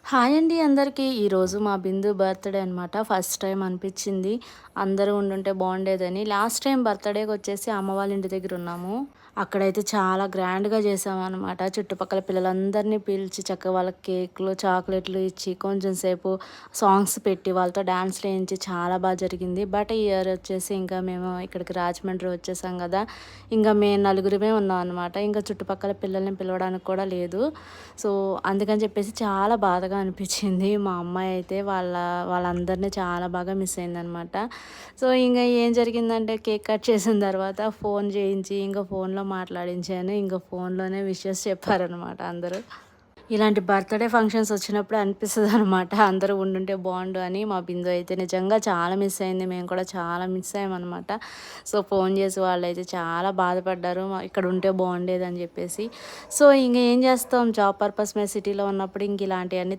Hi అండి అందరికీ. ఈరోజు మా బిందు బర్త్‌డే అనమాట. ఫస్ట్ టైమ్ అనిపిచ్చింది. అందరూ ఉండుంటే బావుండేదని. లాస్ట్ టైం బర్త్‌డేకొచ్చేసి అమ్మ వాళ్ళ ఇంటి దగ్గరున్నాము. అక్కడైతే చాలా గ్రాండ్‌గా చేశామనమాట. చుట్టుపక్కల పిల్లలందరినీ పిలిచి చక్కగా వాళ్ళకి కేకులు, చాక్లెట్లు ఇచ్చి కొంచెం సేపు సాంగ్స్ పెట్టి వాళ్ళతో డాన్స్‌లేయించి చాలా జరిగింది. బట్ ఈ ఇయర్ వచ్చేసి ఇంకా మేము ఇక్కడికి రాజమండ్రి వచ్చేసాం గదా! ఇంక మేము నలుగురమే ఉన్నాం అనమాట. ఇంకా చుట్టుపక్కల పిల్లల్ని పిలవడానికి కూడా లేదు. సో, అందుకని చెప్పేసి చాలా బాధగా అనిపిచ్చింది. మా అమ్మాయి అయితే వాళ్ళందరిని చాలా బాగా మిస్ అయిందనమాట. సో, ఇంగ ఏం జరిగిందంటే కేక్ కట్ చేసిన తర్వాత ఫోన్ చేయించి, ఇంక ఫోన్‌లో మాట్లాడించాను. ఇంక ఫోన్‌లోనే విషెస్ చెప్పారనమాట అందరూ. ఇలాంటి బర్త్‌డే ఫంక్షన్స్ వచ్చినప్పుడు అనిపిస్తదనమాట. అందరూ ఉండుంటే బావుండు అని. మా బిందు అయితే నిజంగా చాలా మిస్ అయింది. మేము కూడా చాలా మిస్ అయ్యామనమాట. సో, ఫోన్ చేసి వాళ్ళైతే చాలా బాధపడ్డారు. ఇక్కడ ఉంటే బావుండేదని చెప్పేసి. సో, ఇంగ ఏం చేస్తాం జాబ్ పర్పస్ మీద సిటీలో ఉన్నప్పుడు ఇంక ఇలాంటియన్నీ